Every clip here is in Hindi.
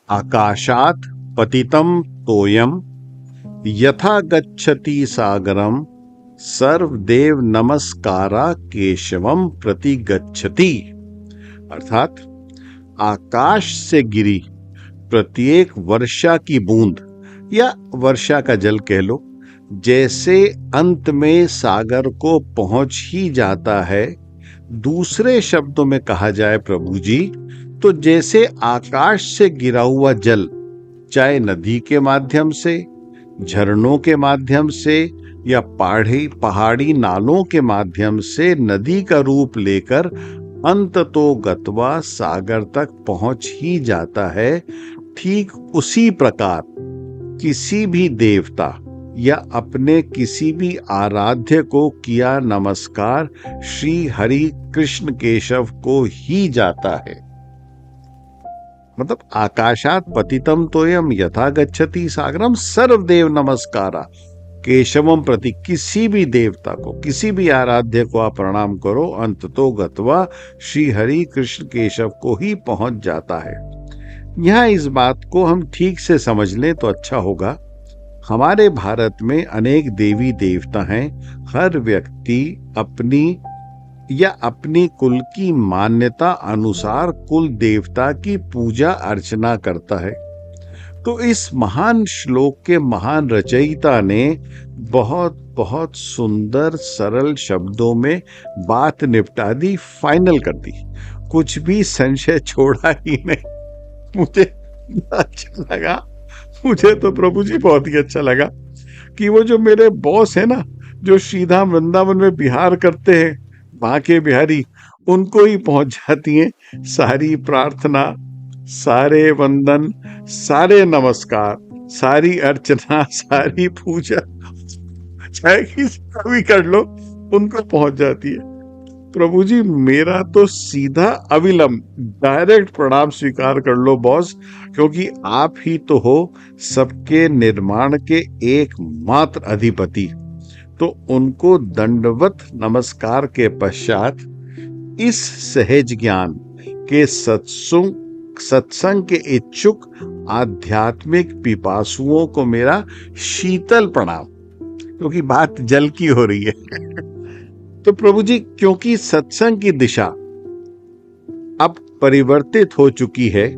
आकाशात् पतितं तोयम यथा गच्छति सागरम सर्वदेव नमस्कारा केशवम प्रति गच्छति। अर्थात आकाश से गिरी प्रत्येक वर्षा की बूंद या वर्षा का जल कह लो, जैसे अंत में सागर को पहुंच ही जाता है। दूसरे शब्दों में कहा जाए प्रभु जी, तो जैसे आकाश से गिरा हुआ जल चाहे नदी के माध्यम से, झरनों के माध्यम से या पहाड़ी नालों के माध्यम से नदी का रूप लेकर अंत तो गत्वा सागर तक पहुंच ही जाता है, ठीक उसी प्रकार किसी भी देवता या अपने किसी भी आराध्य को किया नमस्कार श्री हरि कृष्ण केशव को ही जाता है। मतलब आकाशात पतितम तोयम यथा गच्छति सागरम सर्वदेव नमस्कारा केशवम प्रति, किसी भी देवता को, किसी भी आराध्य को आप प्रणाम करो, अंत तो गत्वा श्री हरि कृष्ण केशव को ही पहुंच जाता है। यहां इस बात को हम ठीक से समझ लें तो अच्छा होगा। हमारे भारत में अनेक देवी देवता हैं। हर व्यक्ति अपनी या अपनी कुल की मान्यता अनुसार कुल देवता की पूजा अर्चना करता है। तो इस महान श्लोक के महान रचयिता ने बहुत बहुत सुंदर सरल शब्दों में बात निपटा दी, फाइनल कर दी, कुछ भी संशय छोड़ा ही नहीं। मुझे अच्छा लगा, मुझे तो प्रभु जी बहुत ही अच्छा लगा कि वो जो मेरे बॉस है ना, जो सीधा वृंदावन में बिहार करते हैं, बांके बिहारी, उनको ही पहुंच जाती हैं सारी प्रार्थना, सारे वंदन, सारे नमस्कार, सारी अर्चना, सारी पूजा, चाहे किसी का भी कर लो, उनको पहुंच जाती है। प्रभु जी मेरा तो सीधा अविलंब डायरेक्ट प्रणाम स्वीकार कर लो बॉस, क्योंकि आप ही तो हो सबके निर्माण के एकमात्र अधिपति। तो उनको दंडवत नमस्कार के पश्चात इस सहज ज्ञान के सत्संग के इच्छुक आध्यात्मिक पिपासुओं को मेरा शीतल प्रणाम, क्योंकि बात जल की हो रही है। तो प्रभु जी, क्योंकि सत्संग की दिशा अब परिवर्तित हो चुकी है,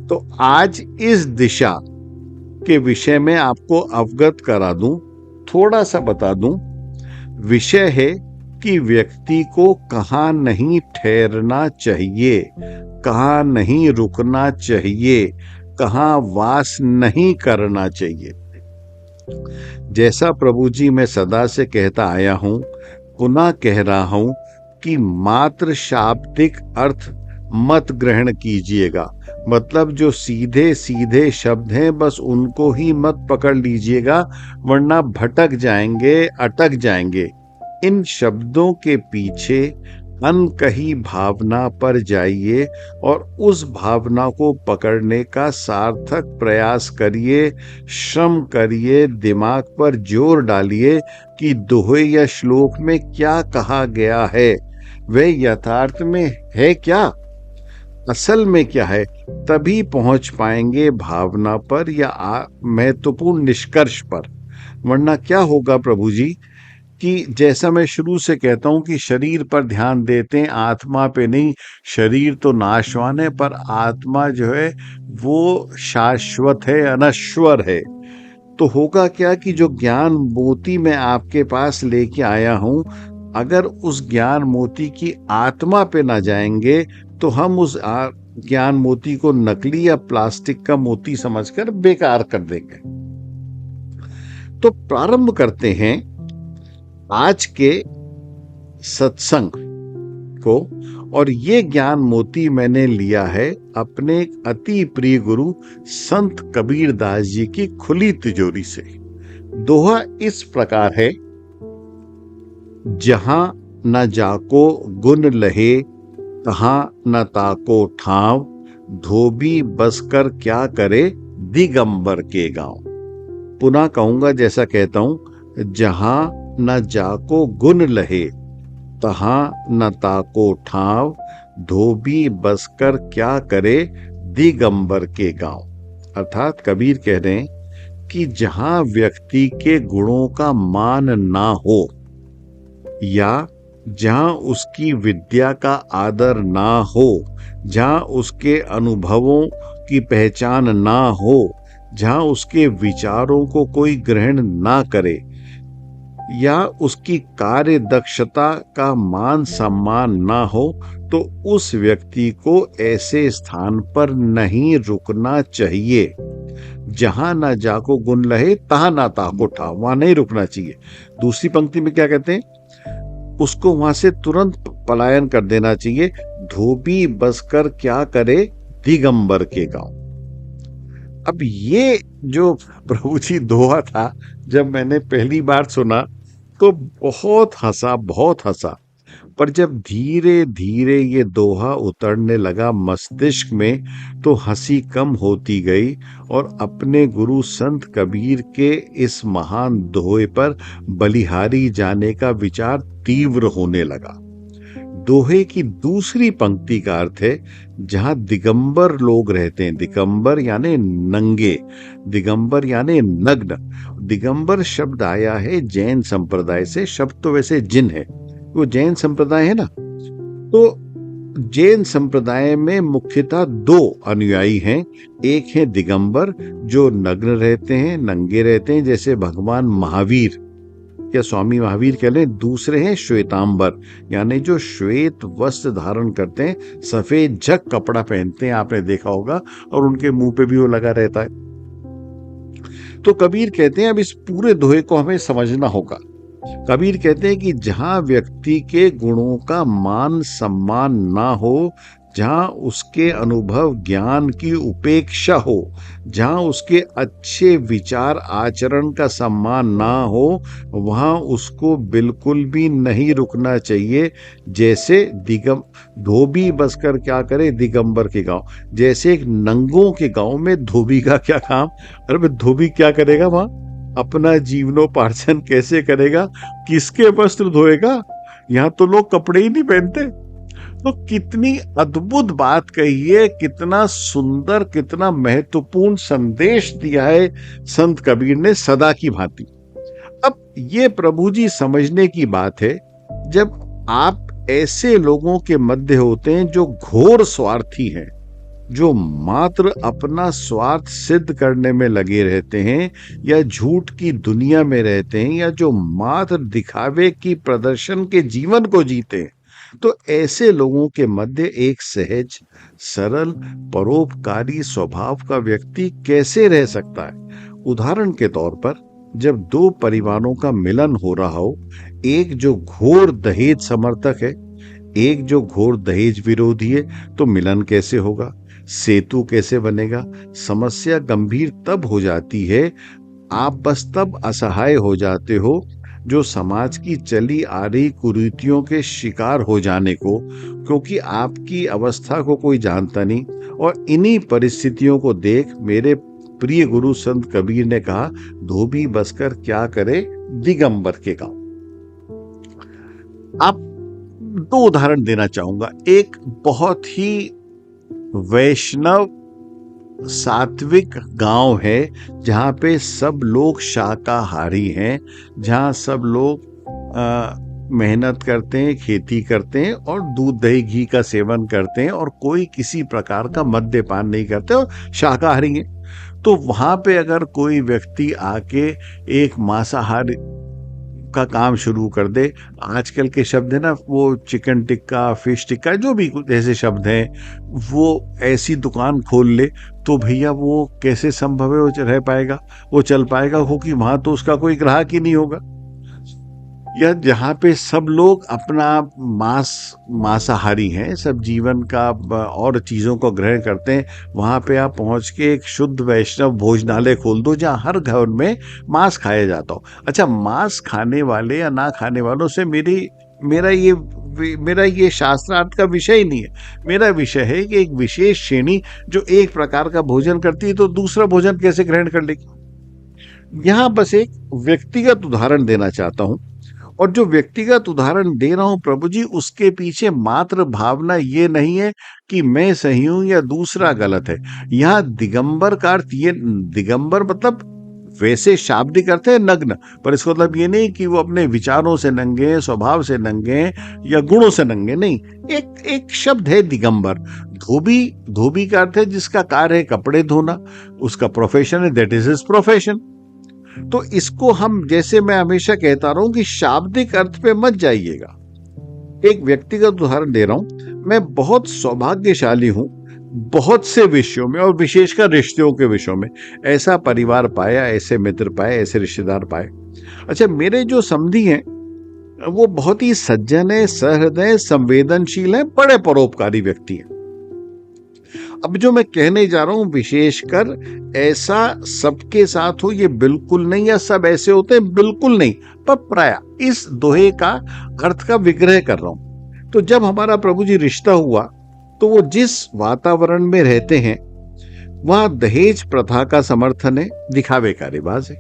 तो आज इस दिशा के विषय में आपको अवगत करा दूं, थोड़ा सा बता दूं। विषय है कि व्यक्ति को कहाँ नहीं ठहरना चाहिए, कहाँ नहीं रुकना चाहिए, कहाँ वास नहीं करना चाहिए। जैसा प्रभु जी मैं सदा से कहता आया हूं, पुनः कह रहा हूं कि मात्र शाब्दिक अर्थ मत ग्रहण कीजिएगा। मतलब जो सीधे सीधे शब्द हैं बस उनको ही मत पकड़ लीजिएगा, वरना भटक जाएंगे, अटक जाएंगे। इन शब्दों के पीछे अनकही भावना पर जाइए और उस भावना को पकड़ने का सार्थक प्रयास करिए, श्रम करिए, दिमाग पर जोर डालिए कि दोहे या श्लोक में क्या कहा गया है, वह यथार्थ में है क्या, असल में क्या है। तभी पहुंच पाएंगे भावना पर या महत्वपूर्ण निष्कर्ष पर। वरना क्या होगा प्रभु जी कि जैसा मैं शुरू से कहता हूं कि शरीर पर ध्यान देते हैं, आत्मा पे नहीं। शरीर तो नाशवान है, पर आत्मा जो है वो शाश्वत है, अनश्वर है। तो होगा क्या कि जो ज्ञान मोती मैं आपके पास लेके आया हूं, अगर उस ज्ञान मोती की आत्मा पे ना जाएंगे तो हम उस ज्ञान मोती को नकली या प्लास्टिक का मोती समझकर बेकार कर देंगे। तो प्रारंभ करते हैं आज के सत्संग को। और ये ज्ञान मोती मैंने लिया है अपने अति प्रिय गुरु संत कबीर दास जी की खुली तिजोरी से। दोहा इस प्रकार है, जहां न जाको गुण लहे तहां न ताको ठाव, धोबी बसकर क्या करे दिगंबर के गांव। पुनः कहूंगा, जैसा कहता हूं, जहां न जाको गुण लहे तहां न ताको ठाव, धोबी बसकर क्या करे दिगंबर के गांव। अर्थात कबीर कह रहे हैं कि जहां व्यक्ति के गुणों का मान ना हो, या जहां उसकी विद्या का आदर ना हो, जहां उसके अनुभवों की पहचान ना हो, जहां उसके विचारों को कोई ग्रहण ना करे, या उसकी कार्य दक्षता का मान सम्मान ना हो, तो उस व्यक्ति को ऐसे स्थान पर नहीं रुकना चाहिए। जहां ना जाको गुण लहे तहां ना ताको ठाव, वहां नहीं रुकना चाहिए। दूसरी पंक्ति में क्या कहते हैं? उसको वहां से तुरंत पलायन कर देना चाहिए। धोबी बसकर क्या करे दिगंबर के गांव। अब ये जो प्रभु जी दोहा था, जब मैंने पहली बार सुना तो बहुत हंसा। पर जब धीरे धीरे ये दोहा उतरने लगा मस्तिष्क में, तो हंसी कम होती गई और अपने गुरु संत कबीर के इस महान दोहे पर बलिहारी जाने का विचार तीव्र होने लगा। दोहे की दूसरी पंक्ति का अर्थ है जहां दिगंबर लोग रहते हैं। दिगंबर यानी नंगे, दिगंबर यानी नग्न। दिगंबर शब्द आया है जैन संप्रदाय से। शब्द तो वैसे जिन है, वो जैन संप्रदाय है ना। तो जैन संप्रदाय में मुख्यतः दो अनुयायी हैं। एक है दिगंबर जो नग्न रहते हैं, नंगे रहते हैं, जैसे भगवान महावीर या स्वामी महावीर कह लें। दूसरे हैं श्वेतांबर, यानी जो श्वेत वस्त्र धारण करते हैं, सफेद झक कपड़ा पहनते हैं, आपने देखा होगा, और उनके मुंह पे भी वो लगा रहता है। तो कबीर कहते हैं अब इस पूरे दोहे को हमें समझना होगा। कबीर कहते हैं कि जहां व्यक्ति के गुणों का मान सम्मान ना हो, जहां उसके अनुभव ज्ञान की उपेक्षा हो, जहां उसके अच्छे विचार आचरण का सम्मान ना हो, वहां उसको बिल्कुल भी नहीं रुकना चाहिए। जैसे धोबी बसकर क्या करे दिगंबर के गांव। जैसे एक नंगों के गांव में धोबी का क्या काम? अरे धोबी क्या करेगा वहां? अपना जीवनोपार्जन कैसे करेगा? किसके वस्त्र धोएगा? यहाँ तो लोग कपड़े ही नहीं पहनते। तो कितनी अद्भुत बात कही है, कितना सुंदर, कितना महत्वपूर्ण संदेश दिया है संत कबीर ने सदा की भांति। अब ये प्रभु जी समझने की बात है, जब आप ऐसे लोगों के मध्य होते हैं जो घोर स्वार्थी हैं, जो मात्र अपना स्वार्थ सिद्ध करने में लगे रहते हैं, या झूठ की दुनिया में रहते हैं, या जो मात्र दिखावे की प्रदर्शन के जीवन को जीते हैं, तो ऐसे लोगों के मध्य एक सहज, सरल, परोपकारी स्वभाव का व्यक्ति कैसे रह सकता है? उदाहरण के तौर पर, जब दो परिवारों का मिलन हो रहा हो, एक जो घोर दहेज समर्थक है, एक जो घोर दहेज विरोधी है, तो मिलन कैसे होगा? सेतु कैसे बनेगा? समस्या गंभीर तब हो जाती है, आप बस तब असहाय हो जाते हो जो समाज की चली आ रही कुरीतियों के शिकार हो जाने को, क्योंकि आपकी अवस्था को कोई जानता नहीं। और इन्हीं परिस्थितियों को देख मेरे प्रिय गुरु संत कबीर ने कहा, धोबी बसकर क्या करे दिगंबर के गांव। आप दो उदाहरण देना चाहूंगा। एक बहुत ही वैष्णव सात्विक गांव है, जहां पे सब लोग शाकाहारी हैं, जहां सब लोग मेहनत करते हैं, खेती करते हैं और दूध दही घी का सेवन करते हैं, और कोई किसी प्रकार का मद्यपान नहीं करते और शाकाहारी हैं। तो वहां पे अगर कोई व्यक्ति आके एक मांसाहारी का काम शुरू कर दे, आजकल के शब्द है ना, वो चिकन टिक्का, फिश टिक्का, जो भी कुछ ऐसे शब्द हैं, वो ऐसी दुकान खोल ले, तो भैया वो कैसे संभव है? वो रह पाएगा? वो चल पाएगा? क्योंकि वहां तो उसका कोई ग्राहक ही नहीं होगा। या जहाँ पे सब लोग अपना मांसाहारी हैं, सब जीवन का और चीजों को ग्रहण करते हैं, वहां पे आप पहुंच के एक शुद्ध वैष्णव भोजनालय खोल दो जहां हर घर में मांस खाया जाता हो। अच्छा, मांस खाने वाले या ना खाने वालों से मेरा ये शास्त्रार्थ का विषय ही नहीं है। मेरा विषय है कि एक विशेष श्रेणी जो एक प्रकार का भोजन करती है, तो दूसरा भोजन कैसे ग्रहण कर लेगी? यहां बस एक व्यक्तिगत उदाहरण देना चाहता हूं। और जो व्यक्तिगत उदाहरण दे रहा हूं प्रभु जी, उसके पीछे मात्र भावना ये नहीं है कि मैं सही हूं या दूसरा गलत है। यहाँ दिगंबर का अर्थ ये, दिगंबर मतलब वैसे शाब्दिक अर्थ है नग्न, पर इसका मतलब ये नहीं कि वो अपने विचारों से नंगे हैं, स्वभाव से नंगे हैं या गुणों से नंगे, नहीं। एक एक शब्द है दिगंबर। धोबी, धोबी का अर्थ है जिसका कार्य है कपड़े धोना, उसका प्रोफेशन है, दैट इज हिज प्रोफेशन। तो इसको हम, जैसे मैं हमेशा कहता रहा हूं कि शाब्दिक अर्थ पे मत जाइएगा। एक व्यक्तिगत उदाहरण दे रहा हूं, मैं बहुत सौभाग्यशाली हूं, बहुत से विषयों में और विशेषकर रिश्तों के विषयों में ऐसा परिवार पाया, ऐसे मित्र पाए, ऐसे रिश्तेदार पाए। अच्छा, मेरे जो समधी हैं वो बहुत ही सज्जन है, सहृदय, संवेदनशील है, बड़े परोपकारी व्यक्ति हैं। अब जो मैं कहने जा रहा हूं विशेषकर, ऐसा सबके साथ हो ये बिल्कुल नहीं, या सब ऐसे होते हैं बिल्कुल नहीं, पर प्राय इस दोहे का अर्थ का विग्रह कर रहा हूं। तो जब हमारा प्रभु जी रिश्ता हुआ, तो वो जिस वातावरण में रहते हैं वहां दहेज प्रथा का समर्थन है, दिखावे का रिवाज है।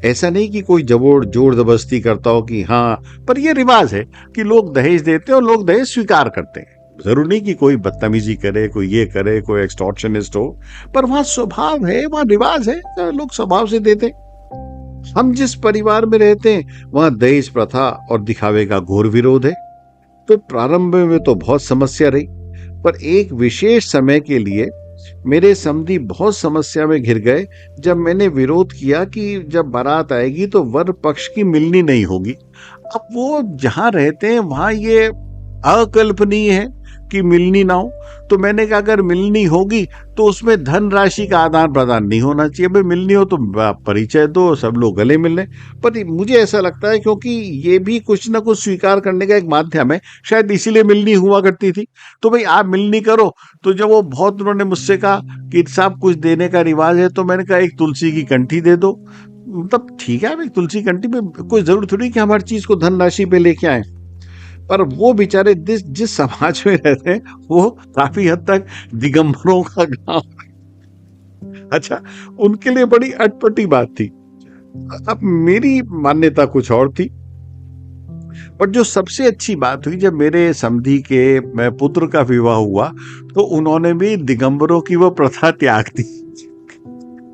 ऐसा नहीं कि कोई जोर जबरदस्ती करता हो कि हाँ, पर यह रिवाज है कि लोग दहेज देते हैं और लोग दहेज स्वीकार करते हैं। जरूरी नहीं कि कोई बदतमीजी करे, कोई ये करे, कोई एक्सटॉर्शनिस्ट हो, पर वहां स्वभाव है, वहां रिवाज है, लोग स्वभाव से देते। हम जिस परिवार में रहते हैं वहां दहेज प्रथा और दिखावे का घोर विरोध है। तो प्रारंभ में तो बहुत समस्या रही, पर एक विशेष समय के लिए मेरे समधी बहुत समस्या में घिर गए जब मैंने विरोध किया कि जब बारात आएगी तो वर पक्ष की मिलनी नहीं होगी। अब वो जहां रहते हैं वहां ये अकल्पनीय है कि मिलनी ना हो। तो मैंने कहा अगर मिलनी होगी तो उसमें धन राशि का आदान प्रदान नहीं होना चाहिए। भाई मिलनी हो तो परिचय दो, सब लोग गले मिल लें। पर मुझे ऐसा लगता है क्योंकि ये भी कुछ ना कुछ स्वीकार करने का एक माध्यम है, शायद इसीलिए मिलनी हुआ करती थी। तो भाई आप मिलनी करो। तो जब वो बहुत उन्होंने मुझसे कहा कि साहब कुछ देने का रिवाज है, तो मैंने कहा एक तुलसी की कंठी दे दो। मतलब ठीक है, एक तुलसी कंठी पे कोई जरूरत थोड़ी कि हम हर चीज को धन राशि पे लेके आए। पर वो बेचारे जिस समाज में रहते हैं वो काफी हद तक दिगंबरों का गांव। अच्छा, उनके लिए बड़ी अटपटी बात थी। अब मेरी मान्यता कुछ और थी। पर जो सबसे अच्छी बात हुई, जब मेरे समधी के पुत्र का विवाह हुआ तो उन्होंने भी दिगंबरों की वो प्रथा त्याग दी,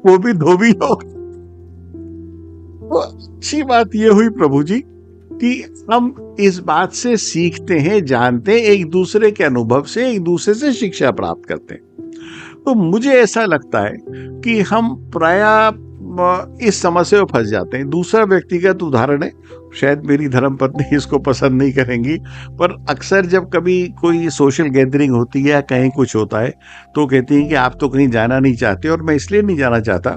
वो भी धोबी हो। तो अच्छी बात ये हुई प्रभु जी कि हम इस बात से सीखते हैं, जानते हैं, एक दूसरे के अनुभव से, एक दूसरे से शिक्षा प्राप्त करते हैं। तो मुझे ऐसा लगता है कि हम प्रायः इस समस्या में फंस जाते हैं। दूसरा व्यक्तिगत उदाहरण है, शायद मेरी धर्मपत्नी इसको पसंद नहीं करेंगी, पर अक्सर जब कभी कोई सोशल गैदरिंग होती है या कहीं कुछ होता है तो कहती हैं कि आप तो कहीं जाना नहीं चाहते, और मैं इसलिए नहीं जाना चाहता,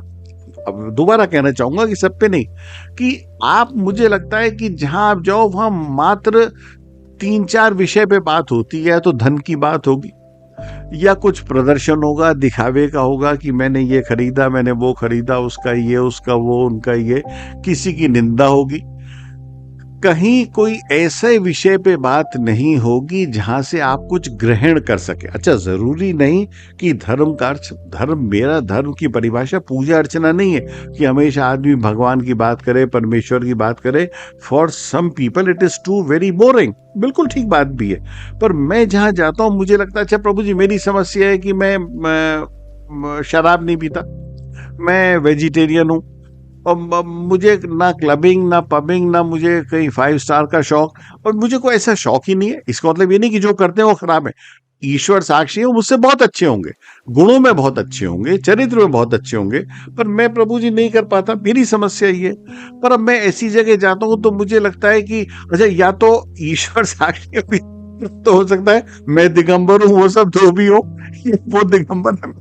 अब दोबारा कहना चाहूंगा कि सब पे नहीं, कि आप, मुझे लगता है कि जहां आप जाओ वहां मात्र 3-4 विषय पे बात होती है। तो धन की बात होगी, या कुछ प्रदर्शन होगा, दिखावे का होगा कि मैंने ये खरीदा, मैंने वो खरीदा, उसका ये, उसका वो, उनका ये, किसी की निंदा होगी। कहीं कोई ऐसे विषय पे बात नहीं होगी जहां से आप कुछ ग्रहण कर सके। अच्छा, जरूरी नहीं कि धर्म का अर्थ, मेरा धर्म की परिभाषा पूजा अर्चना नहीं है कि हमेशा आदमी भगवान की बात करे, परमेश्वर की बात करे। For some people it is too very boring, बिल्कुल ठीक बात भी है। पर मैं जहां जाता हूं मुझे लगता है, अच्छा प्रभु जी मेरी समस्या है कि मैं शराब नहीं पीता, मैं वेजिटेरियन हूं, और मुझे ना क्लबिंग, ना पबिंग, ना मुझे कहीं 5 स्टार का शौक, और मुझे कोई ऐसा शौक ही नहीं है। इसका मतलब ये नहीं कि जो करते हैं वो खराब है। ईश्वर साक्षी है, मुझसे बहुत अच्छे होंगे, गुणों में बहुत अच्छे होंगे, चरित्र में बहुत अच्छे होंगे, पर मैं प्रभु जी नहीं कर पाता, मेरी समस्या ये। पर अब मैं ऐसी जगह जाता हूं तो मुझे लगता है कि अच्छा, या तो ईश्वर साक्षी भी तो हो सकता है मैं दिगंबर हूं, वो सब धोबी हो, वो दिगंबर है।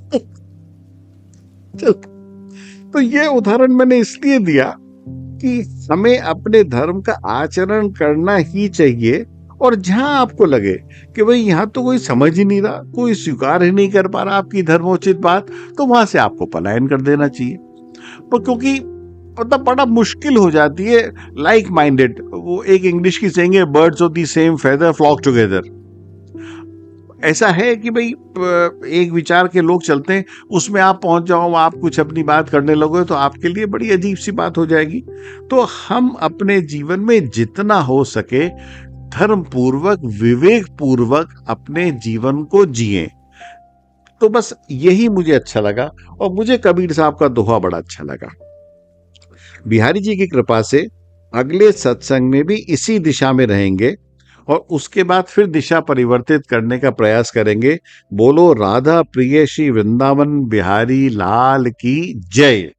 तो ये उदाहरण मैंने इसलिए दिया कि हमें अपने धर्म का आचरण करना ही चाहिए, और जहां आपको लगे कि भाई यहां तो कोई समझ ही नहीं रहा, कोई स्वीकार ही नहीं कर पा रहा आपकी धर्मोचित बात, तो वहां से आपको पलायन कर देना चाहिए। पर क्योंकि मतलब बड़ा मुश्किल हो जाती है लाइक माइंडेड, वो एक इंग्लिश की सेइंग है, birds of the same feather flock together. ऐसा है कि भाई एक विचार के लोग चलते हैं, उसमें आप पहुंच जाओ, आप कुछ अपनी बात करने लगो तो आपके लिए बड़ी अजीब सी बात हो जाएगी। तो हम अपने जीवन में जितना हो सके धर्म पूर्वक, विवेक पूर्वक अपने जीवन को जिए। तो बस यही मुझे अच्छा लगा, और मुझे कबीर साहब का दोहा बड़ा अच्छा लगा। बिहारी जी की कृपा से अगले सत्संग में भी इसी दिशा में रहेंगे, और उसके बाद फिर दिशा परिवर्तित करने का प्रयास करेंगे। बोलो राधा प्रिय श्री वृंदावन बिहारी लाल की जय।